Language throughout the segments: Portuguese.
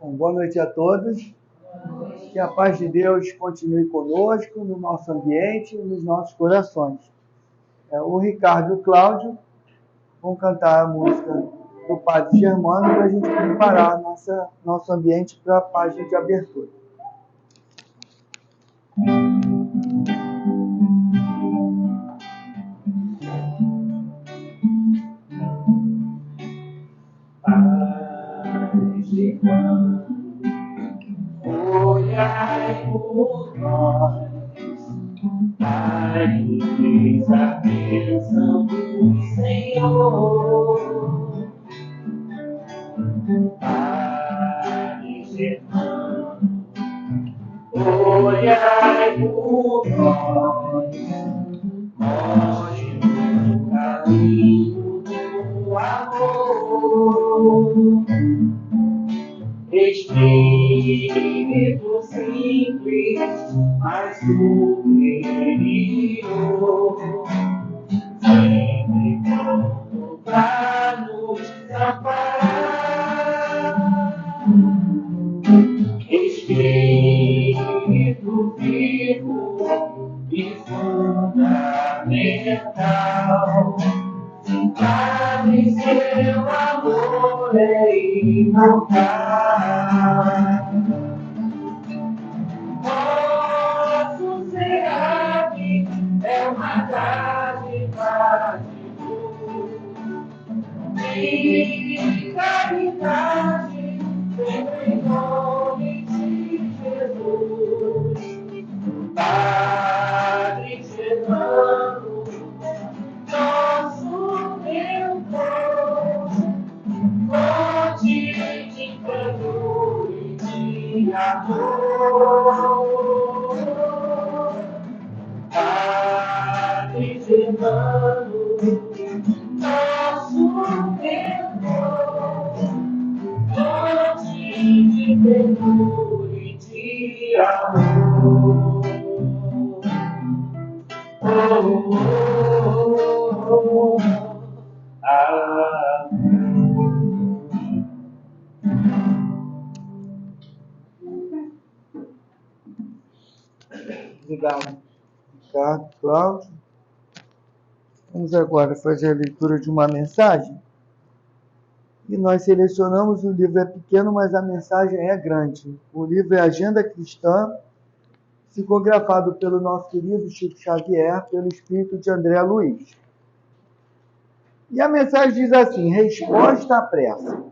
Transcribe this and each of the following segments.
Bom, boa noite a todos. Que a paz de Deus continue conosco, no nosso ambiente e nos nossos corações. O Ricardo e o Cláudio vão cantar a música do Padre Germano para a gente preparar nosso ambiente para a página de abertura. Padre Germano, olhai por nós, dai-nos a bênção do Senhor. Padre Germano, olhai por nós, mostre-nos o caminho do amor. Espírito simples, mas superior, sempre pronto para nos amparar. Espírito vivo e fundamental, Padre, seu amor é imortal. Nosso SEAP é uma dádiva de luz e caridade, sempre em nome de Jesus. Padre Germano, nosso Deus, fonte de perdão e de amor. Padre Germano, nosso Deus, fonte de perdão e de amor. Obrigado, Ricardo, Cláudio. Vamos agora fazer a leitura de uma mensagem. E nós selecionamos, o livro é pequeno, mas a mensagem é grande. O livro é Agenda Cristã, psicografado pelo nosso querido Chico Xavier, pelo espírito de André Luiz. E a mensagem diz assim: resposta à pressa.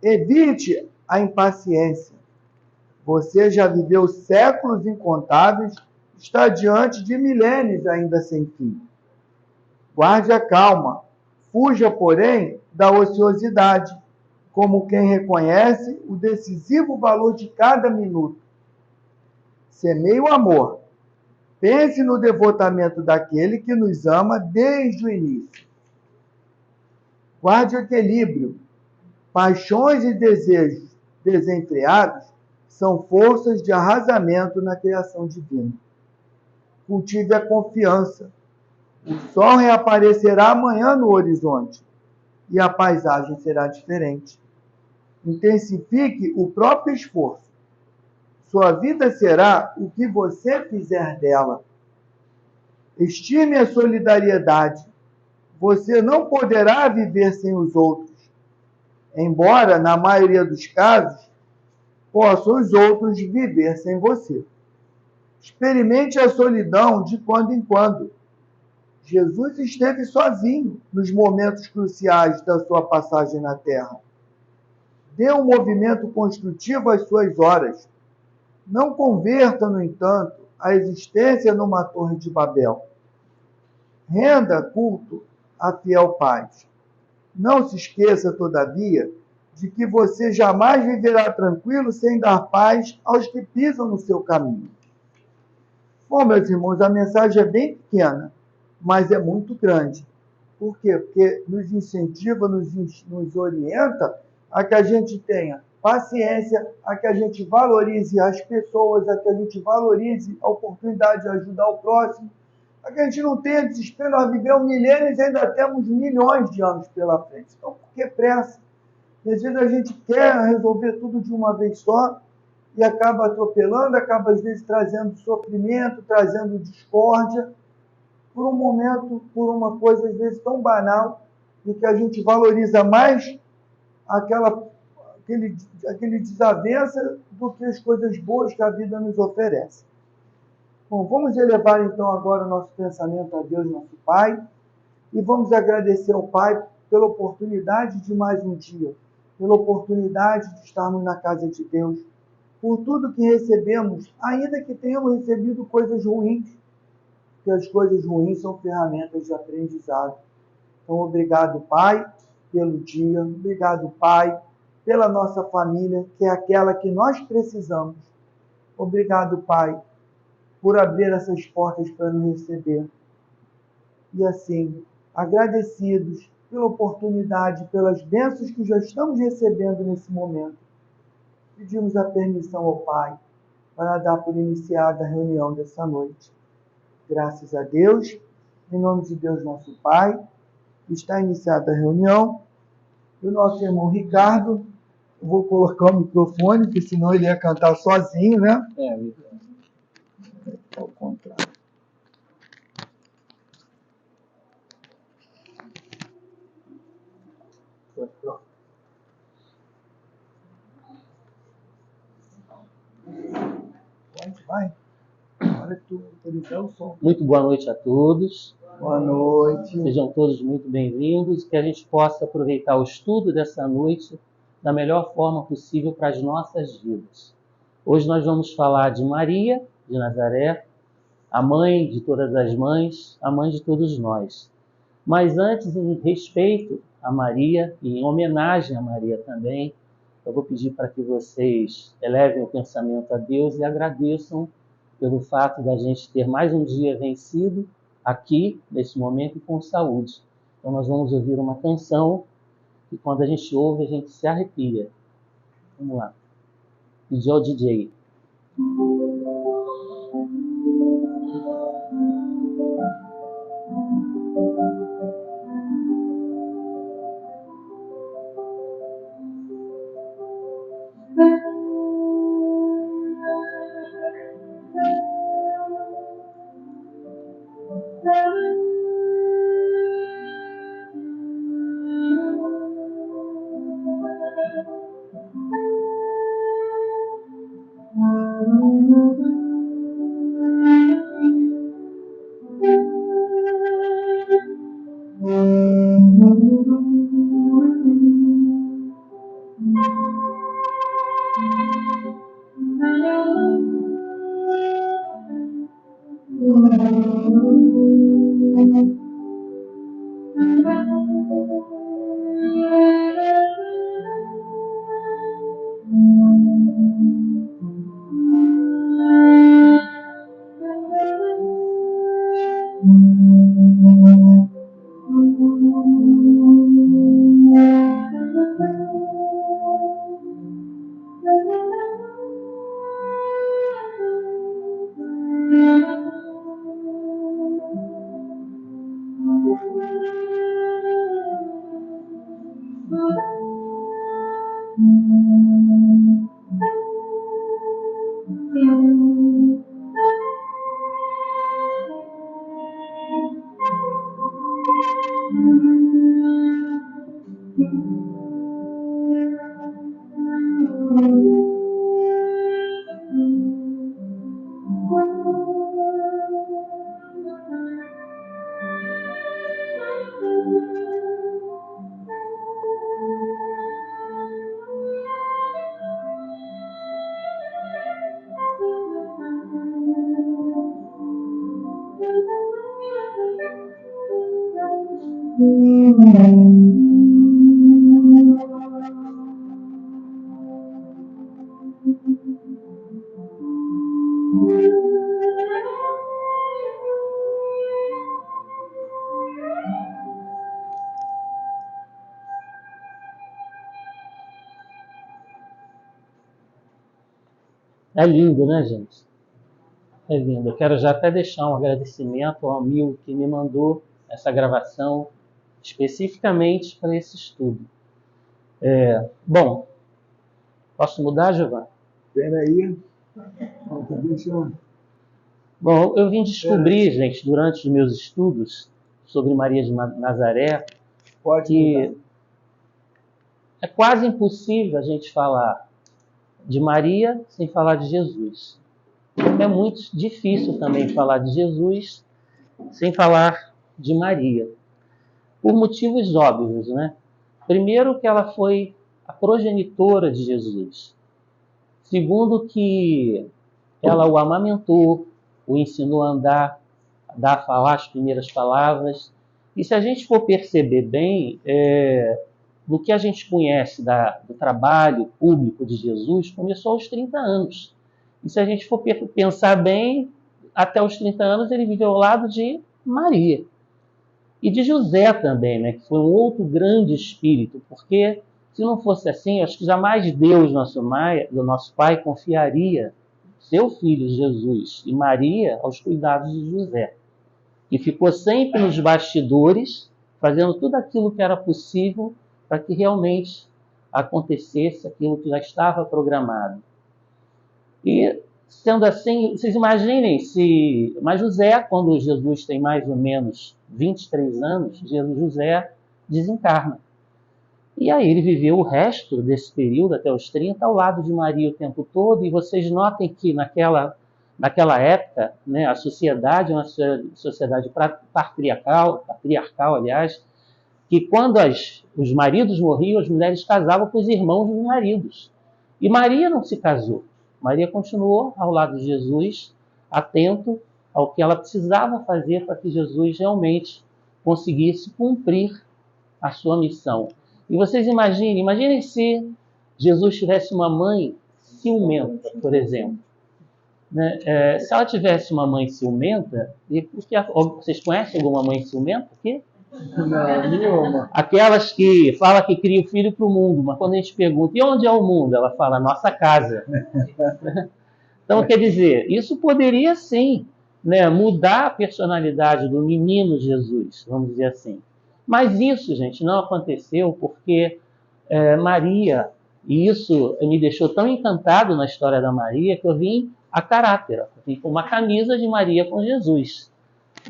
Evite a impaciência. Você já viveu séculos incontáveis, está diante de milênios ainda sem fim. Guarde a calma, fuja, porém, da ociosidade, como quem reconhece o decisivo valor de cada minuto. Semeie o amor. Pense no devotamento daquele que nos ama desde o início. Guarde o equilíbrio. Paixões e desejos desenfreados são forças de arrasamento na criação divina. Cultive a confiança. O sol reaparecerá amanhã no horizonte e a paisagem será diferente. Intensifique o próprio esforço. Sua vida será o que você fizer dela. Estime a solidariedade. Você não poderá viver sem os outros, embora, na maioria dos casos, possam os outros viver sem você. Experimente a solidão de quando em quando. Jesus esteve sozinho nos momentos cruciais da sua passagem na Terra. Dê um movimento construtivo às suas horas. Não converta, no entanto, a existência numa torre de Babel. Renda culto à fiel paz. Não se esqueça, todavia, de que você jamais viverá tranquilo sem dar paz aos que pisam no seu caminho. Bom, meus irmãos, a mensagem é bem pequena, mas é muito grande. Por quê? Porque nos incentiva, nos orienta a que a gente tenha paciência, a que a gente valorize as pessoas, a que a gente valorize a oportunidade de ajudar o próximo, a que a gente não tenha desespero. Nós vivemos milênios e ainda temos milhões de anos pela frente. Então, por que pressa? E às vezes a gente quer resolver tudo de uma vez só e acaba atropelando, acaba às vezes trazendo sofrimento, trazendo discórdia, por um momento, por uma coisa às vezes tão banal, e que a gente valoriza mais aquele desavença do que as coisas boas que a vida nos oferece. Bom, vamos elevar então agora o nosso pensamento a Deus, nosso Pai, e vamos agradecer ao Pai pela oportunidade de mais um dia, pela oportunidade de estarmos na casa de Deus, por tudo que recebemos, ainda que tenhamos recebido coisas ruins, porque as coisas ruins são ferramentas de aprendizado. Então, obrigado, Pai, pelo dia, obrigado, Pai, pela nossa família, que é aquela que nós precisamos. Obrigado, Pai, por abrir essas portas para nos receber. E assim, agradecidos pela oportunidade, pelas bênçãos que já estamos recebendo nesse momento, pedimos a permissão ao Pai para dar por iniciada a reunião dessa noite. Graças a Deus, em nome de Deus nosso Pai, está iniciada a reunião. E o nosso irmão Ricardo, eu vou colocar o microfone, porque senão ele ia cantar sozinho, né? Ao contrário. Pronto. Vai. Agora tu ligar o som. Muito boa noite a todos. Boa noite. Sejam todos muito bem-vindos. Que a gente possa aproveitar o estudo dessa noite da melhor forma possível para as nossas vidas. Hoje nós vamos falar de Maria de Nazaré, a mãe de todas as mães, a mãe de todos nós. Mas antes, em respeito a Maria e em homenagem a Maria também, eu vou pedir para que vocês elevem o pensamento a Deus e agradeçam pelo fato da gente ter mais um dia vencido aqui, nesse momento, e com saúde. Então nós vamos ouvir uma canção e quando a gente ouve, a gente se arrepia. Vamos lá. Pedir ao DJ. É lindo, né, gente? É lindo. Eu quero já até deixar um agradecimento ao amigo que me mandou essa gravação especificamente para esse estudo. Bom, posso mudar, Giovanni? Espera aí. Deixa eu... Bom, eu vim descobrir, gente, durante os meus estudos sobre Maria de Nazaré, Pode que mudar. é quase impossível a gente falar de Maria sem falar de Jesus. É muito difícil também falar de Jesus sem falar de Maria, por motivos óbvios, né? Primeiro, que ela foi a progenitora de Jesus. Segundo, que ela o amamentou, o ensinou a andar, a falar as primeiras palavras. E se a gente for perceber bem, no que a gente conhece do trabalho público de Jesus, começou aos 30 anos. E se a gente for pensar bem, até os 30 anos ele viveu ao lado de Maria. E de José também, né, que foi um outro grande espírito, porque se não fosse assim, acho que jamais Deus, nosso Pai, confiaria seu filho Jesus e Maria aos cuidados de José, que ficou sempre nos bastidores, fazendo tudo aquilo que era possível para que realmente acontecesse aquilo que já estava programado. E, sendo assim, vocês imaginem se... Mas José, quando Jesus tem mais ou menos 23 anos, José desencarna. E aí ele viveu o resto desse período, até os 30, ao lado de Maria o tempo todo. E vocês notem que naquela época, né, a sociedade é uma sociedade patriarcal, aliás, que quando os maridos morriam, as mulheres casavam com os irmãos dos maridos. E Maria não se casou. Maria continuou ao lado de Jesus, atento ao que ela precisava fazer para que Jesus realmente conseguisse cumprir a sua missão. E vocês imaginem se Jesus tivesse uma mãe ciumenta, por exemplo. Né? Se ela tivesse uma mãe ciumenta, vocês conhecem alguma mãe ciumenta aqui? Não, nenhuma. Aquelas que fala que cria o filho para o mundo, mas quando a gente pergunta, e onde é o mundo? Ela fala, nossa casa. Então, quer dizer, isso poderia sim, né, mudar a personalidade do menino Jesus, vamos dizer assim. Mas isso, gente, não aconteceu porque Maria, e isso me deixou tão encantado na história da Maria, que eu vim a caráter, eu vim com uma camisa de Maria com Jesus.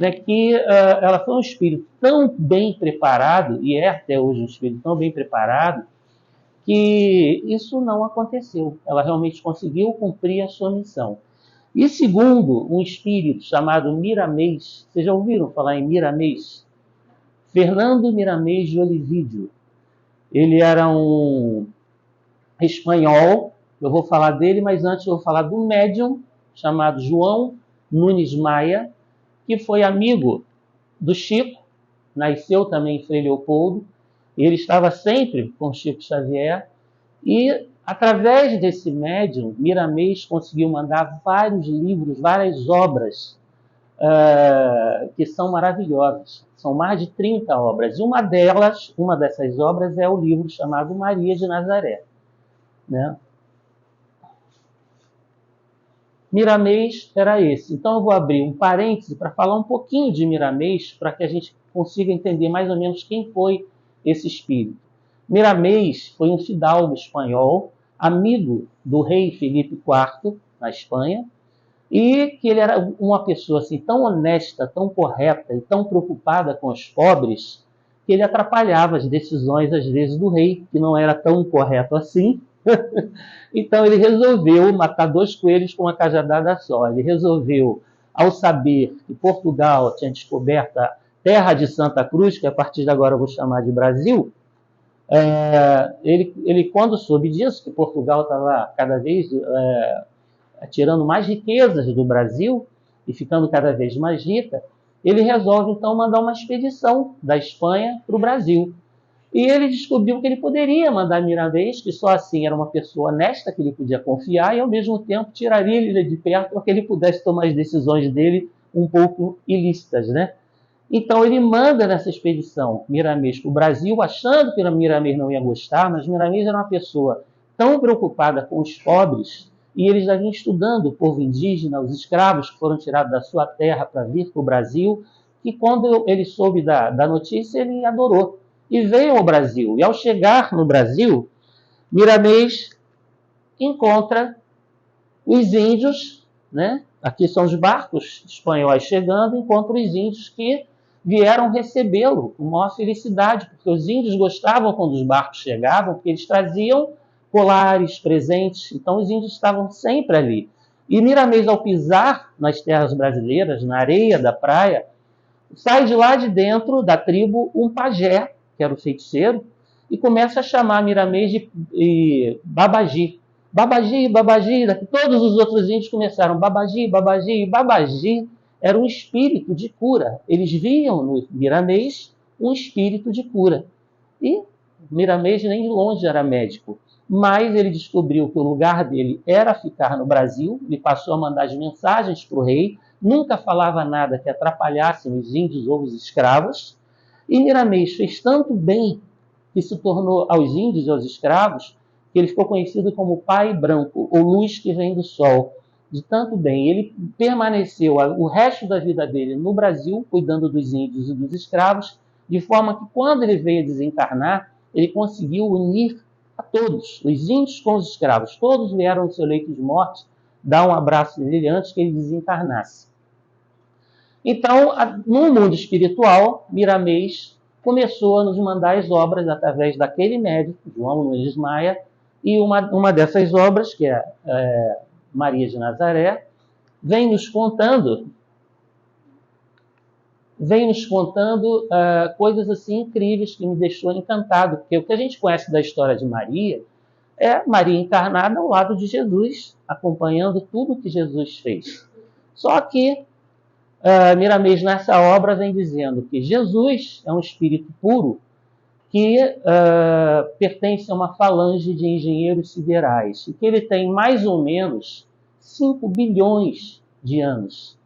Né, que ela foi um espírito tão bem preparado, e é até hoje um espírito tão bem preparado, que isso não aconteceu. Ela realmente conseguiu cumprir a sua missão. E segundo um espírito chamado Miramês, vocês já ouviram falar em Miramês? Fernando Miramês de Olivídio. Ele era um espanhol, eu vou falar dele, mas antes eu vou falar do médium chamado João Nunes Maia, que foi amigo do Chico, nasceu também em Frei Leopoldo, e ele estava sempre com Chico Xavier, e através desse médium, Miramês conseguiu mandar vários livros, várias obras, que são maravilhosas. São mais de 30 obras, e uma dessas obras é o livro chamado Maria de Nazaré. Né? Miramês era esse. Então eu vou abrir um parêntese para falar um pouquinho de Miramês, para que a gente consiga entender mais ou menos quem foi esse espírito. Miramês foi um fidalgo espanhol, amigo do rei Felipe IV, na Espanha, e que ele era uma pessoa assim, tão honesta, tão correta e tão preocupada com os pobres, que ele atrapalhava as decisões, às vezes, do rei, que não era tão correto assim. Então ele resolveu matar 2 coelhos com uma cajadada só. Ele resolveu, ao saber que Portugal tinha descoberto a terra de Santa Cruz, que a partir de agora eu vou chamar de Brasil, ele quando soube disso, que Portugal estava cada vez tirando mais riquezas do Brasil e ficando cada vez mais rica, ele resolve então mandar uma expedição da Espanha para o Brasil. E ele descobriu que ele poderia mandar Miramês, que só assim era uma pessoa honesta, que ele podia confiar, e ao mesmo tempo tiraria ele de perto para que ele pudesse tomar as decisões dele um pouco ilícitas, né? Então ele manda nessa expedição Miramês para o Brasil, achando que Miramês não ia gostar, mas Miramês era uma pessoa tão preocupada com os pobres, e eles já vinham estudando o povo indígena, os escravos que foram tirados da sua terra para vir para o Brasil, que quando ele soube da notícia, ele adorou. e veio ao Brasil. E ao chegar no Brasil, Miramês encontra os índios, né? Aqui são os barcos espanhóis chegando, encontra os índios que vieram recebê-lo com maior felicidade, porque os índios gostavam quando os barcos chegavam, porque eles traziam colares, presentes, então os índios estavam sempre ali. E Miramês, ao pisar nas terras brasileiras, na areia da praia, sai de lá de dentro da tribo um pajé, que era o feiticeiro, e começa a chamar Miramês de Babagi. Babagi, Babagi, todos os outros índios começaram Babagi, Babagi, e Babagi era um espírito de cura. Eles viam no Miramês um espírito de cura. E Miramês nem de longe era médico, mas ele descobriu que o lugar dele era ficar no Brasil, ele passou a mandar as mensagens para o rei, nunca falava nada que atrapalhasse os índios ou os escravos, e Miramês fez tanto bem que se tornou aos índios e aos escravos, que ele ficou conhecido como Pai Branco, ou luz que vem do sol, de tanto bem. Ele permaneceu o resto da vida dele no Brasil, cuidando dos índios e dos escravos, de forma que quando ele veio desencarnar, ele conseguiu unir a todos, os índios com os escravos. Todos vieram no seu leito de morte dar um abraço nele antes que ele desencarnasse. Então, no mundo espiritual, Miramês começou a nos mandar as obras através daquele médico, João Luiz Maia, e uma dessas obras, que é Maria de Nazaré, vem nos contando coisas assim incríveis que me deixou encantado, porque o que a gente conhece da história de Maria é Maria encarnada ao lado de Jesus, acompanhando tudo que Jesus fez. Só que Miramês, nessa obra, vem dizendo que Jesus é um espírito puro que pertence a uma falange de engenheiros siderais e que ele tem mais ou menos 5 bilhões de anos.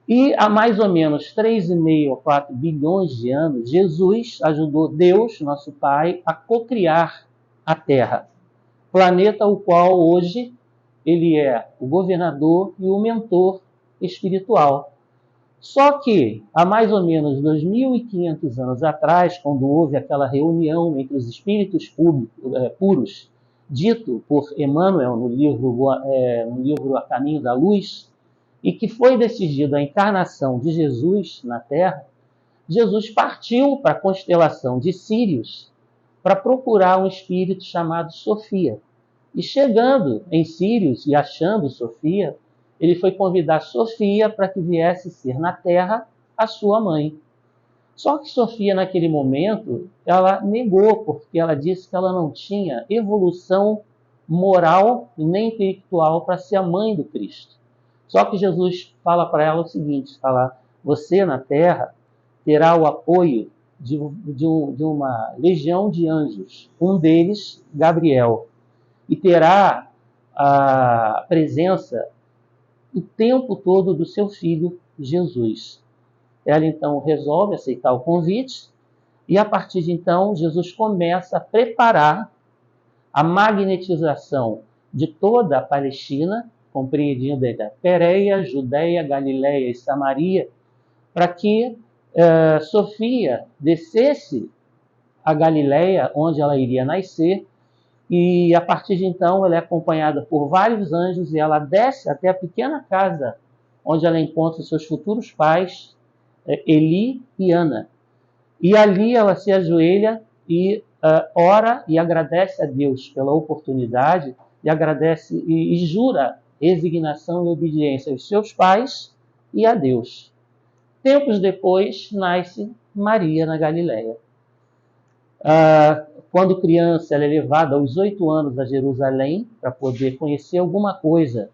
E há mais ou menos 3,5 a 4 bilhões de anos, Jesus ajudou Deus, nosso Pai, a cocriar a Terra, planeta o qual hoje ele é o governador e o mentor espiritual. Só que, há mais ou menos 2.500 anos atrás, quando houve aquela reunião entre os espíritos puros, dito por Emmanuel no livro A Caminho da Luz, e que foi decidida a encarnação de Jesus na Terra, Jesus partiu para a constelação de Sírios para procurar um espírito chamado Sofia. E chegando em Sírios e achando Sofia, ele foi convidar Sofia para que viesse ser na Terra a sua mãe. Só que Sofia, naquele momento, ela negou, porque ela disse que ela não tinha evolução moral e nem intelectual para ser a mãe do Cristo. Só que Jesus fala para ela o seguinte, fala, você na Terra terá o apoio de uma legião de anjos, um deles, Gabriel, e terá a presença o tempo todo do seu filho, Jesus. Ela então resolve aceitar o convite e a partir de então Jesus começa a preparar a magnetização de toda a Palestina, compreendida entre a Pérea, Judéia, Galiléia e Samaria, para que Sofia descesse a Galiléia, onde ela iria nascer, e a partir de então ela é acompanhada por vários anjos e ela desce até a pequena casa onde ela encontra seus futuros pais, Eli e Ana. E ali ela se ajoelha e ora e agradece a Deus pela oportunidade e agradece e jura resignação e obediência aos seus pais e a Deus. Tempos depois nasce Maria na Galiléia. Quando criança, ela é levada aos 8 anos a Jerusalém para poder conhecer alguma coisa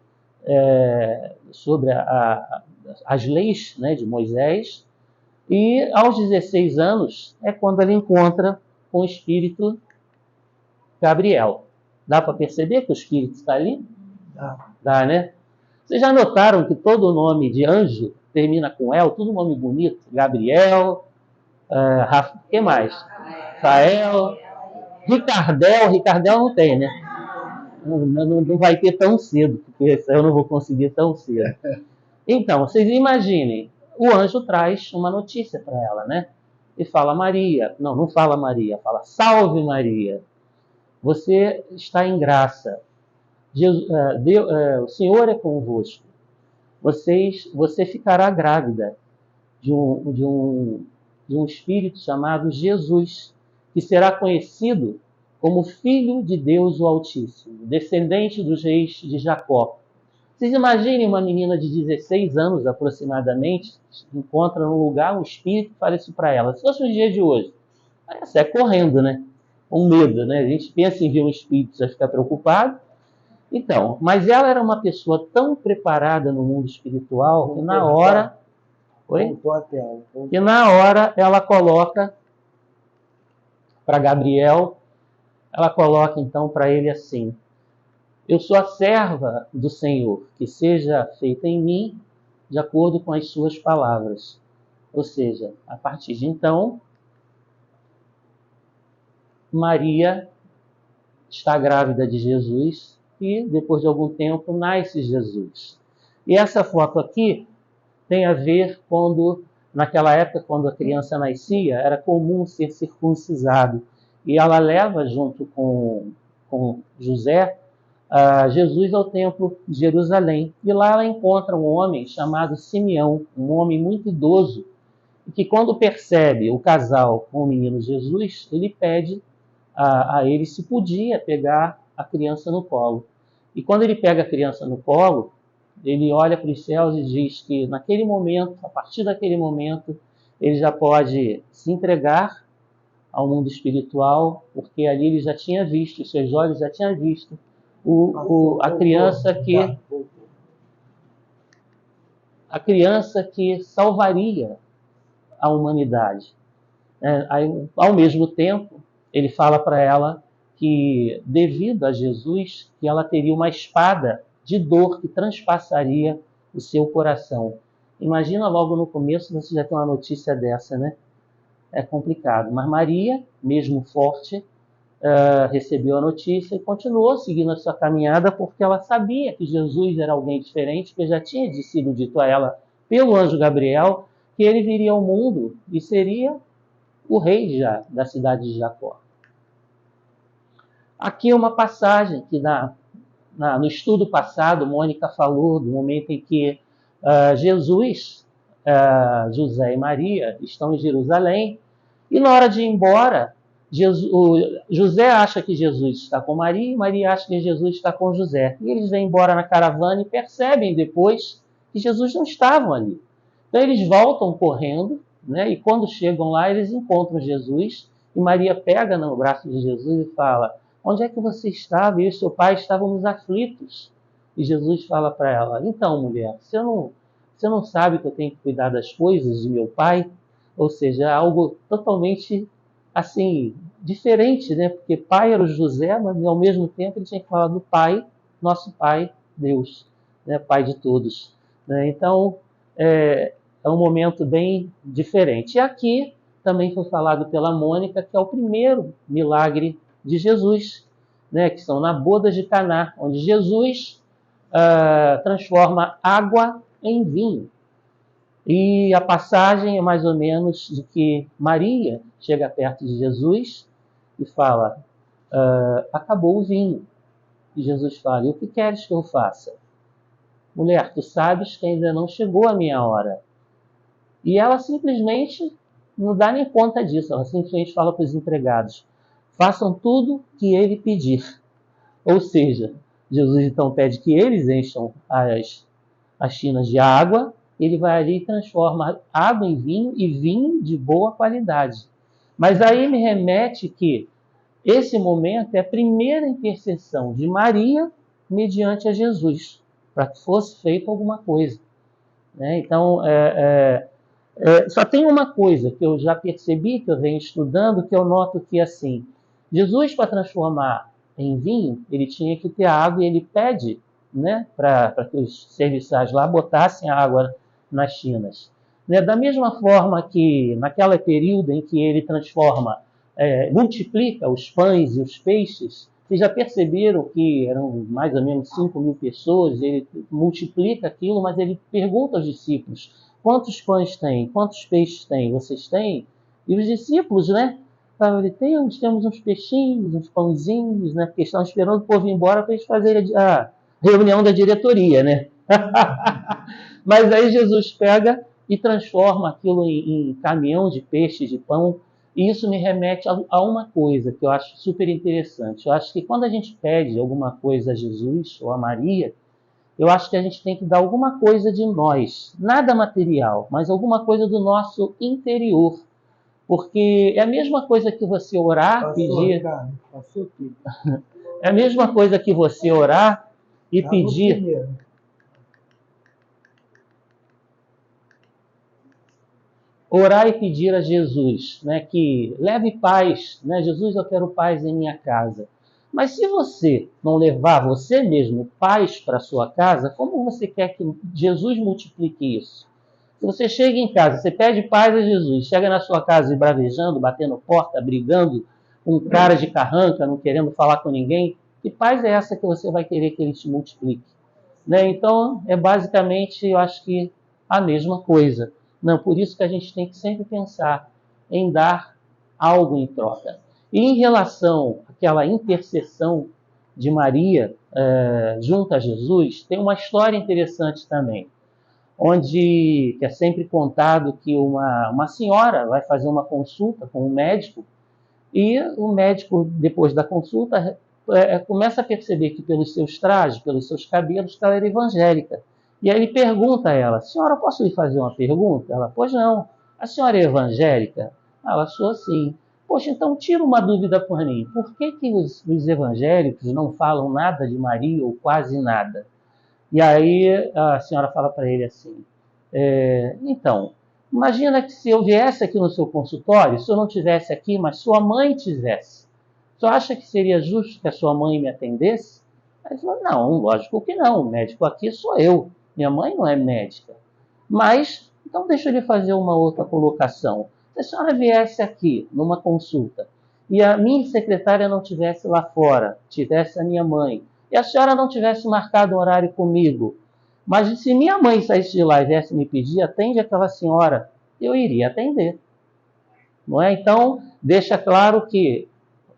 sobre as leis, né, de Moisés. E aos 16 anos é quando ela encontra com o espírito Gabriel. Dá para perceber que o espírito está ali? Dá, né? Vocês já notaram que todo nome de anjo termina com El, tudo nome bonito? Gabriel, o que mais? Rafael, Ricardel não tem, né? Não vai ter tão cedo, porque eu não vou conseguir tão cedo. Então, vocês imaginem, o anjo traz uma notícia para ela, né? e fala: Maria, não fala Maria, fala: Salve Maria, você está em graça, o Senhor é convosco, você ficará grávida de um espírito chamado Jesus, que será conhecido como Filho de Deus o Altíssimo, descendente dos reis de Jacó. Vocês imaginem uma menina de 16 anos aproximadamente, encontra num lugar um espírito que fala isso para ela. Se fosse no dia de hoje, ela sai correndo, né? Com medo, né? A gente pensa em ver um espírito, já fica preocupado. Então, mas ela era uma pessoa tão preparada no mundo espiritual que na hora... Voltou a tela. Que na hora ela coloca para Gabriel, ela coloca então para ele assim: eu sou a serva do Senhor, que seja feita em mim de acordo com as suas palavras. Ou seja, a partir de então, Maria está grávida de Jesus e depois de algum tempo nasce Jesus. E essa foto aqui tem a ver quando, naquela época, quando a criança nascia, era comum ser circuncisado. E ela leva junto com José Jesus ao templo de Jerusalém. E lá ela encontra um homem chamado Simeão, um homem muito idoso, que quando percebe o casal com o menino Jesus, ele pede a ele se podia pegar a criança no colo. E quando ele pega a criança no colo, ele olha para os céus e diz que naquele momento, a partir daquele momento, ele já pode se entregar ao mundo espiritual, porque ali ele já tinha visto, os seus olhos já tinham visto a criança que salvaria a humanidade. Ao mesmo tempo, ele fala para ela que, devido a Jesus, que ela teria uma espada de dor que transpassaria o seu coração. Imagina logo no começo você já tem uma notícia dessa, né? É complicado. Mas Maria, mesmo forte, recebeu a notícia e continuou seguindo a sua caminhada, porque ela sabia que Jesus era alguém diferente, que já tinha sido dito a ela pelo anjo Gabriel que ele viria ao mundo e seria o rei já da cidade de Jacó. Aqui é uma passagem que no estudo passado, Mônica falou do momento em que Jesus, José e Maria estão em Jerusalém, e na hora de ir embora, José acha que Jesus está com Maria e Maria acha que Jesus está com José. E eles vêm embora na caravana e percebem depois que Jesus não estava ali. Então eles voltam correndo, né? E quando chegam lá, eles encontram Jesus e Maria pega no braço de Jesus e fala: onde é que você estava? E eu e seu pai estávamos aflitos. E Jesus fala para ela: então, mulher, você não sabe que eu tenho que cuidar das coisas de meu pai? Ou seja, algo totalmente assim, diferente, né? Porque pai era o José, mas ao mesmo tempo ele tinha que falar do pai, nosso pai, Deus, né? Pai de todos. Né? Então, é um momento bem diferente. E aqui também foi falado pela Mônica que é o primeiro milagre de Jesus, né? Que são na boda de Caná, onde Jesus transforma água em vinho. E a passagem é mais ou menos de que Maria chega perto de Jesus e fala: acabou o vinho. E Jesus fala: e o que queres que eu faça? Mulher, tu sabes que ainda não chegou a minha hora. E ela simplesmente não dá nem conta disso. Ela simplesmente fala para os empregados: façam tudo que ele pedir. Ou seja, Jesus então pede que eles encham as tinas de água. Ele vai ali e transforma água em vinho e vinho de boa qualidade. Mas aí me remete que esse momento é a primeira intercessão de Maria mediante a Jesus, para que fosse feita alguma coisa. Né? Então, só tem uma coisa que eu já percebi, que eu venho estudando, que eu noto que assim, Jesus, para transformar em vinho, ele tinha que ter água e ele pede, né, para que os serviçais lá botassem a água nas tinas. Né? Da mesma forma que naquele período em que ele multiplica os pães e os peixes, vocês já perceberam que eram mais ou menos 5.000 pessoas, ele multiplica aquilo, mas ele pergunta aos discípulos: quantos pães tem? Quantos peixes tem? Vocês têm? E os discípulos, né? Temos uns peixinhos, uns pãozinhos, né? Porque estão esperando o povo ir embora para eles fazerem a reunião da diretoria, né? Mas aí Jesus pega e transforma aquilo em caminhão de peixe, de pão. E isso me remete a uma coisa que eu acho super interessante. Eu acho que quando a gente pede alguma coisa a Jesus ou a Maria, eu acho que a gente tem que dar alguma coisa de nós, nada material, mas alguma coisa do nosso interior. Porque é a mesma coisa que você orar, pedir. Cara, passou aqui. É a mesma coisa que você orar e Tá no pedir. primeiro. Orar e pedir a Jesus, né, que leve paz, né? Jesus, eu quero paz em minha casa. Mas se você não levar você mesmo paz para sua casa, como você quer que Jesus multiplique isso? Se você chega em casa, você pede paz a Jesus, chega na sua casa esbravejando, batendo porta, brigando, com cara de carranca, não querendo falar com ninguém, que paz é essa que você vai querer que ele te multiplique? Né? Então, é basicamente, eu acho que a mesma coisa. Não, por isso que a gente tem que sempre pensar em dar algo em troca. E em relação àquela intercessão de Maria junto a Jesus, tem uma história interessante também, onde que é sempre contado que uma senhora vai fazer uma consulta com um médico e o médico, depois da consulta, começa a perceber que pelos seus trajes, pelos seus cabelos, que ela era evangélica. E aí ele pergunta a ela, senhora, posso lhe fazer uma pergunta? Ela, pois não. A senhora é evangélica? Ela, sou sim. Poxa, então tira uma dúvida por mim. Por que os evangélicos não falam nada de Maria ou quase nada? E aí a senhora fala para ele assim, então, imagina que se eu viesse aqui no seu consultório, se eu não estivesse aqui, mas sua mãe tivesse, você acha que seria justo que a sua mãe me atendesse? Aí ele falou, não, lógico que não, o médico aqui sou eu, minha mãe não é médica. Mas, então deixa eu lhe fazer uma outra colocação. Se a senhora viesse aqui numa consulta e a minha secretária não tivesse lá fora, tivesse a minha mãe, e a senhora não tivesse marcado um horário comigo, mas se minha mãe saísse de lá e viesse me pedir, atende aquela senhora, eu iria atender. Não é? Então, deixa claro que,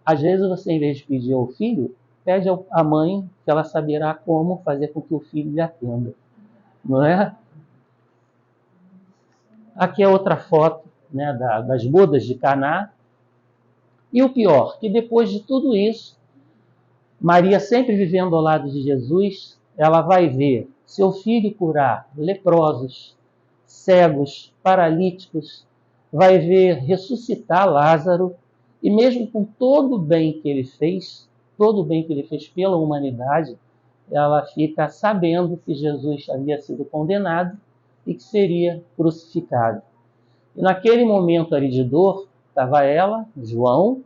às vezes, você, em vez de pedir ao filho, pede à mãe que ela saberá como fazer com que o filho lhe atenda. Não é? Aqui é outra foto, né, das bodas de Caná. E o pior, que depois de tudo isso, Maria sempre vivendo ao lado de Jesus, ela vai ver seu filho curar leprosos, cegos, paralíticos, vai ver ressuscitar Lázaro, e mesmo com todo o bem que ele fez, todo o bem que ele fez pela humanidade, ela fica sabendo que Jesus havia sido condenado e que seria crucificado. E naquele momento ali de dor, estava ela, João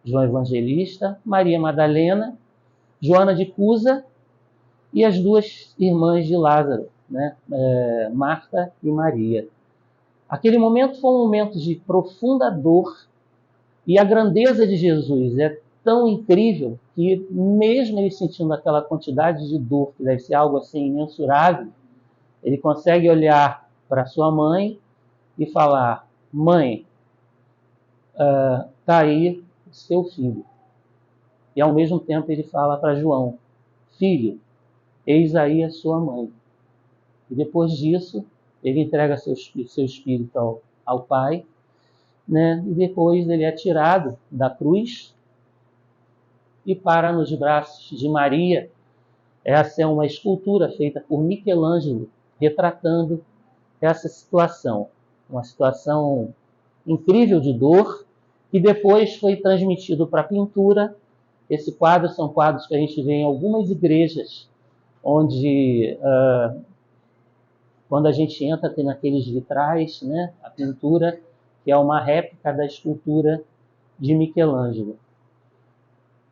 Evangelista, Maria Madalena, Joana de Cusa e as duas irmãs de Lázaro, né? Marta e Maria. Aquele momento foi um momento de profunda dor e a grandeza de Jesus é tão incrível que mesmo ele sentindo aquela quantidade de dor, que deve ser algo assim imensurável, ele consegue olhar para sua mãe e falar, mãe, está aí o seu filho. E ao mesmo tempo ele fala para João, filho, eis aí a sua mãe. E depois disso, ele entrega seu espírito ao Pai, né? E depois ele é tirado da cruz e para nos braços de Maria. Essa é uma escultura feita por Michelangelo, retratando essa situação. Uma situação incrível de dor, que depois foi transmitido para a pintura. Esse quadro são quadros que a gente vê em algumas igrejas, onde quando a gente entra tem naqueles vitrais, né, a pintura, que é uma réplica da escultura de Michelangelo.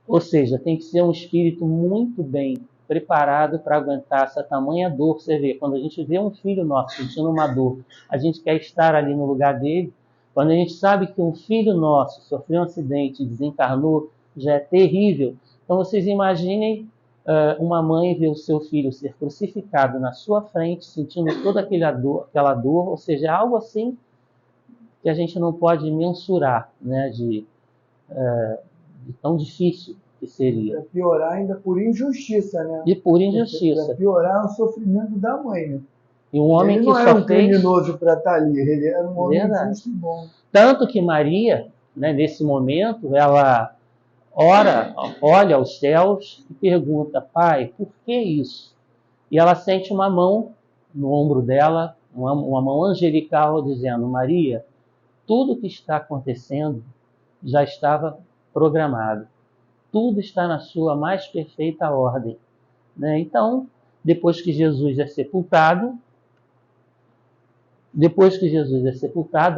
Ou seja, tem que ser um espírito muito bem preparado para aguentar essa tamanha dor. Você vê, quando a gente vê um filho nosso sentindo uma dor, a gente quer estar ali no lugar dele. Quando a gente sabe que um filho nosso sofreu um acidente e desencarnou, já é terrível. Então vocês imaginem uma mãe ver o seu filho ser crucificado na sua frente, sentindo toda aquela dor, ou seja, algo assim que a gente não pode mensurar, né, de tão difícil que seria. Para piorar ainda por injustiça, né? De pura Para injustiça. piorar o sofrimento da mãe, né? E um homem Ele que não era só um criminoso para estar ali, ele era um homem Verdade. justo e bom. Tanto que Maria, né, nesse momento, ela ora, olha aos céus e pergunta: Pai, por que isso? E ela sente uma mão no ombro dela, uma mão angelical, dizendo: Maria, tudo que está acontecendo já estava programado. Tudo está na sua mais perfeita ordem. Né? Então, depois que Jesus é sepultado,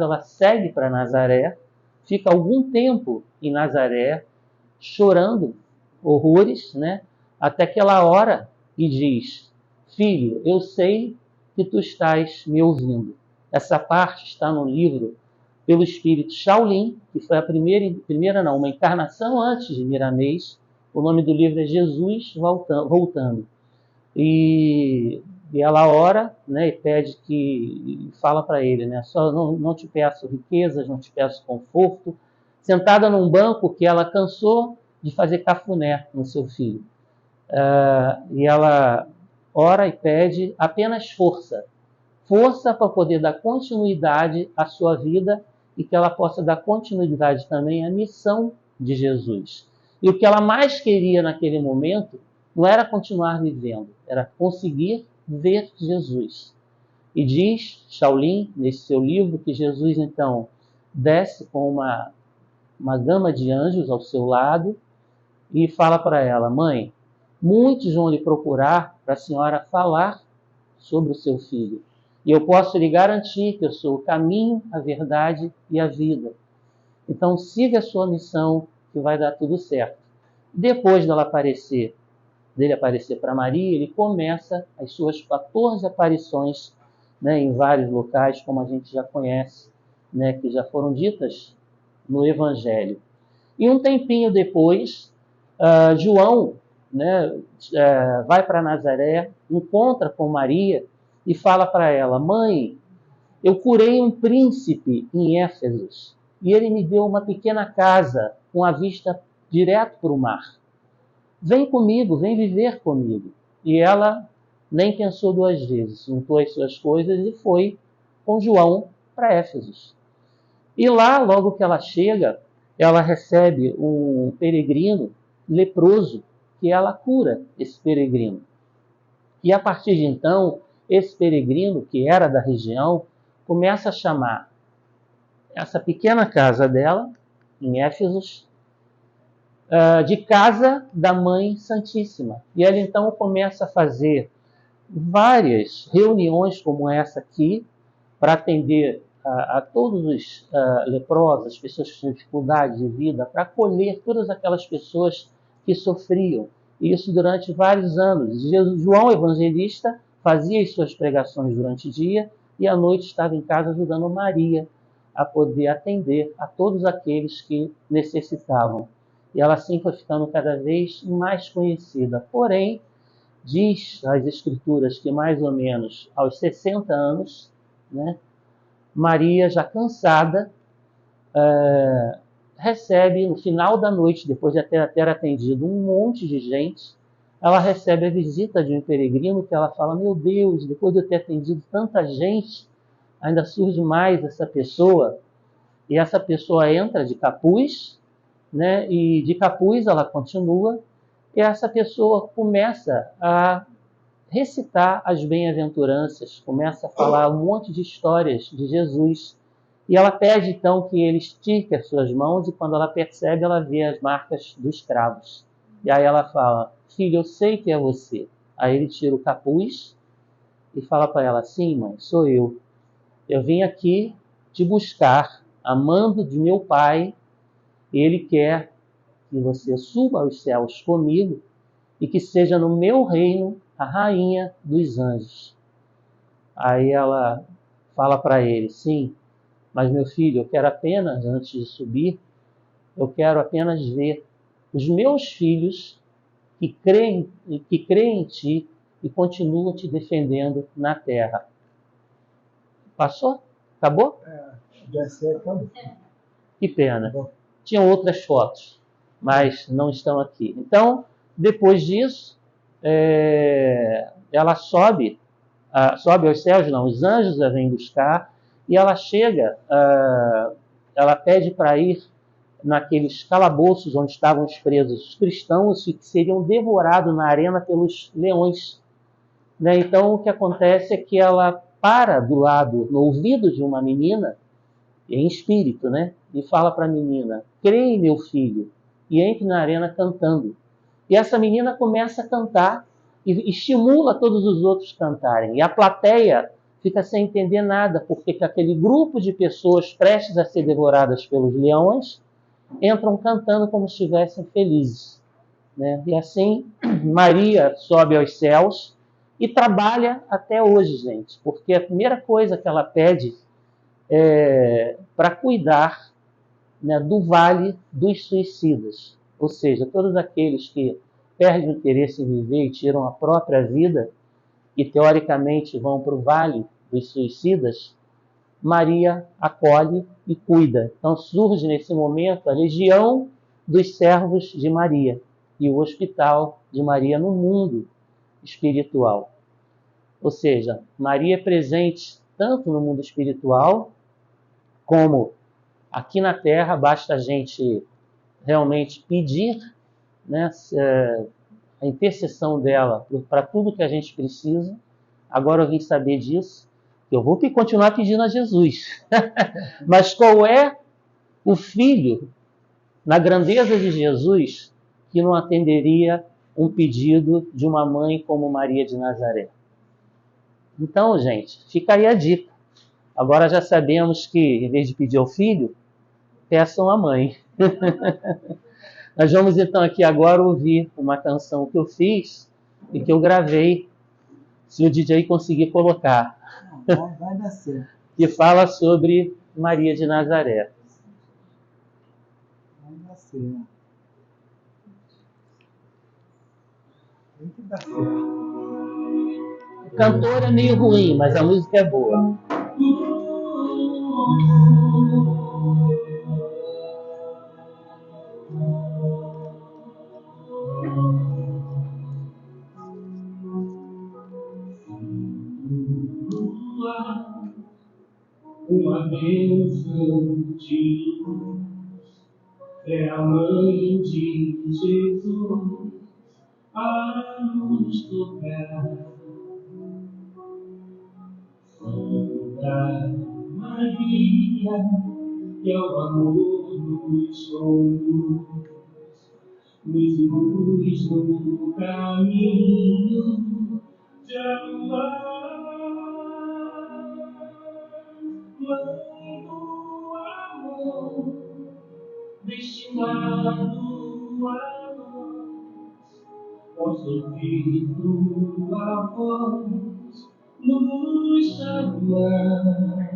ela segue para Nazaré, fica algum tempo em Nazaré, chorando horrores, né? Até que ela ora e diz: Filho, eu sei que tu estás me ouvindo. Essa parte está no livro pelo espírito Shaolin, que foi uma encarnação antes de Miramês. O nome do livro é Jesus Voltando. E ela ora, né, e fala para ele, né, só não te peço riquezas, não te peço conforto, sentada num banco que ela cansou de fazer cafuné no seu filho. E ela ora e pede apenas força para poder dar continuidade à sua vida e que ela possa dar continuidade também à missão de Jesus. E o que ela mais queria naquele momento não era continuar vivendo, era conseguir ver Jesus. E diz Shaolin, nesse seu livro, que Jesus então desce com uma gama de anjos ao seu lado e fala para ela: Mãe, muitos vão lhe procurar para a senhora falar sobre o seu filho. E eu posso lhe garantir que eu sou o caminho, a verdade e a vida. Então siga a sua missão que vai dar tudo certo. Depois dele aparecer para Maria, ele começa as suas 14 aparições, né, em vários locais, como a gente já conhece, né, que já foram ditas no Evangelho. E um tempinho depois, João, né, vai para Nazaré, encontra com Maria e fala para ela: Mãe, eu curei um príncipe em Éfeso e ele me deu uma pequena casa com a vista direto para o mar. Vem comigo, vem viver comigo. E ela nem pensou duas vezes, juntou as suas coisas e foi com João para Éfeso. E lá, logo que ela chega, ela recebe um peregrino leproso, que ela cura esse peregrino. E a partir de então, esse peregrino, que era da região, começa a chamar essa pequena casa dela, em Éfeso, de casa da Mãe Santíssima. E ela então começa a fazer várias reuniões como essa aqui, para atender a todos os leprosos, as pessoas que tinham dificuldade de vida, para acolher todas aquelas pessoas que sofriam. E isso durante vários anos. João Evangelista fazia as suas pregações durante o dia e à noite estava em casa ajudando Maria a poder atender a todos aqueles que necessitavam. E ela assim foi ficando cada vez mais conhecida. Porém, diz as Escrituras que mais ou menos aos 60 anos, né, Maria, já cansada, recebe, no final da noite, depois de ter atendido um monte de gente, ela recebe a visita de um peregrino que ela fala: meu Deus, depois de eu ter atendido tanta gente, ainda surge mais essa pessoa. E essa pessoa entra de capuz, né, e de capuz ela continua, e essa pessoa começa a recitar as bem-aventuranças, começa a falar um monte de histórias de Jesus. E ela pede então que ele estique as suas mãos e quando ela percebe, ela vê as marcas dos cravos. E aí ela fala: filho, eu sei que é você. Aí ele tira o capuz e fala para ela: sim, mãe, sou eu. Eu vim aqui te buscar, amando de meu pai. Ele quer que você suba aos céus comigo e que seja no meu reino a rainha dos anjos. Aí ela fala para ele: sim, mas meu filho, eu quero apenas, antes de subir, eu quero apenas ver os meus filhos que creem em ti e continuam te defendendo na terra. Passou? Acabou? Já sei, acabou. Que pena. Bom, Tinham outras fotos, mas não estão aqui. Então, depois disso, ela sobe aos céus, não, os anjos a vêm buscar, e ela chega, ela pede para ir naqueles calabouços onde estavam os presos os cristãos e que seriam devorados na arena pelos leões. Né? Então, o que acontece é que ela para do lado, no ouvido de uma menina, em espírito, né? E fala para a menina: creia, meu filho, e entre na arena cantando. E essa menina começa a cantar e estimula todos os outros a cantarem. E a plateia fica sem entender nada, porque aquele grupo de pessoas prestes a ser devoradas pelos leões entram cantando como se estivessem felizes. Né? E assim, Maria sobe aos céus e trabalha até hoje, gente, porque a primeira coisa que ela pede é para cuidar, né, do vale dos suicidas. Ou seja, todos aqueles que perdem o interesse em viver e tiram a própria vida e teoricamente vão para o vale dos suicidas, Maria acolhe e cuida. Então surge nesse momento a legião dos servos de Maria e o hospital de Maria no mundo espiritual. Ou seja, Maria é presente tanto no mundo espiritual como aqui na Terra. Basta a gente realmente pedir, né, a intercessão dela para tudo que a gente precisa. Agora eu vim saber disso. Eu vou continuar pedindo a Jesus. Mas qual é o filho, na grandeza de Jesus, que não atenderia um pedido de uma mãe como Maria de Nazaré? Então, gente, fica aí a dica. Agora já sabemos que, em vez de pedir ao filho, peçam à mãe. Nós vamos então aqui agora ouvir uma canção que eu fiz e que eu gravei, se o DJ conseguir colocar, vai dar certo. que fala sobre Maria de Nazaré. Vai dar certo. Tem que dar certo. O cantor é meio ruim, mas a música é boa. Uma bênção de luz é a mãe de Jesus a nos tocar. Santa Maria, que ao amor nos conduz, nos induz no caminho de amar. Mãe do amor, destinado a nós, posso ouvir tua voz nos chamar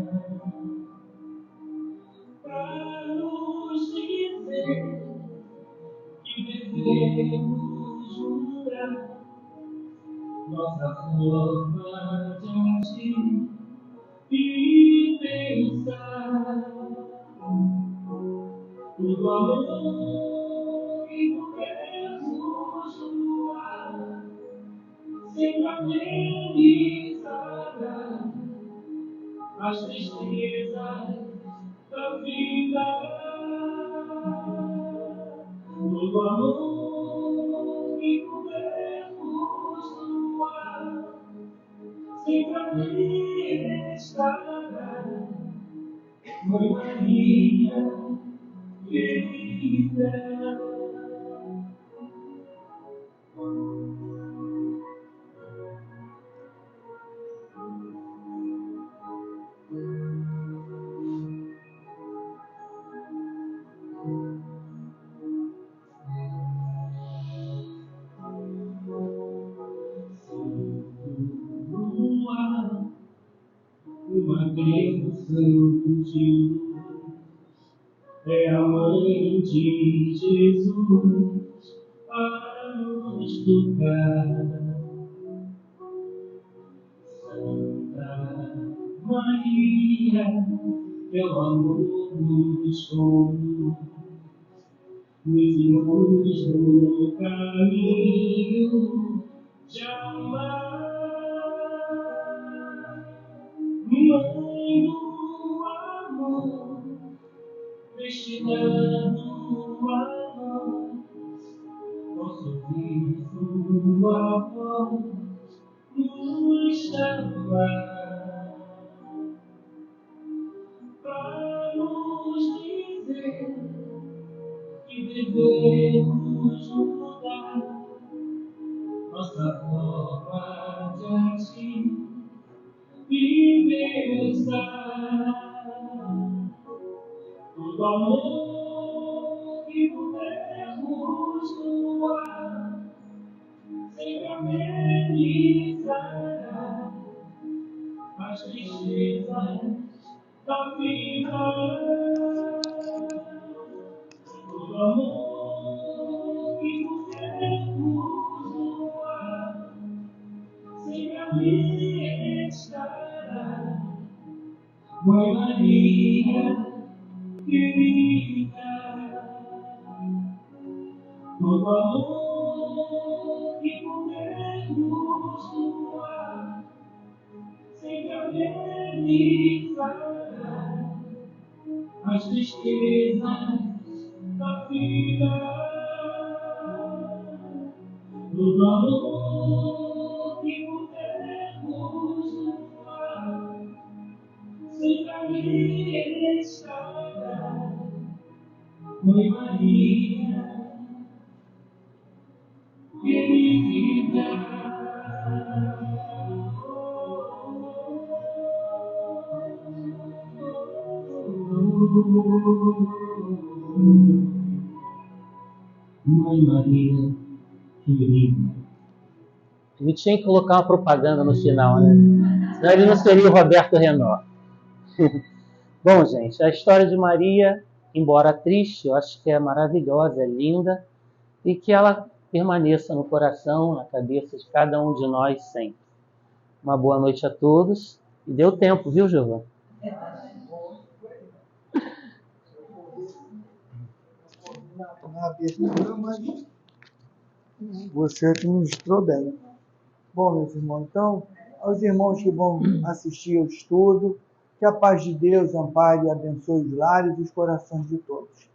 para nos dizer que devemos mudar nossa forma de agir e pensar. Tudo amor que pudemos doar, sempre amenizará as tristezas da vida. Todo amor que pudermos doar, sempre estará. Mãe Maria, querida. Uma bênção de luz é a mãe de Jesus a nos tocar. Santa Maria, teu amor nos conduz, nos induz no caminho de amar. Mãe do amor, destinado a nós, nosso sorriso, a voz, nos chamar, para nos dizer que devemos mudar nossa forma de agir e pensar. Todo amor que pudermos doar, sempre amenizará as tristezas da vida. Todo amor que pudermos doar, sempre amenizará. Mãe Maria querida, todo amor que pudermos doar, sempre amenizará as tristezas da vida. Todo amor que pudermos doar, sempre amenizará. Mãe Maria querida. Mãe Maria querida. Ele tinha que colocar uma propaganda no final, né? Senão ele não seria o Roberto Renó. Bom, gente, a história de Maria, embora triste, eu acho que é maravilhosa, é linda, e que ela permaneça no coração, na cabeça de cada um de nós sempre. Uma boa noite a todos. E deu tempo, viu, Giovana? Na abertura, mas você administrou bem. Bom, meus irmãos, então, aos irmãos que vão assistir ao estudo, que a paz de Deus ampare e abençoe os lares e os corações de todos.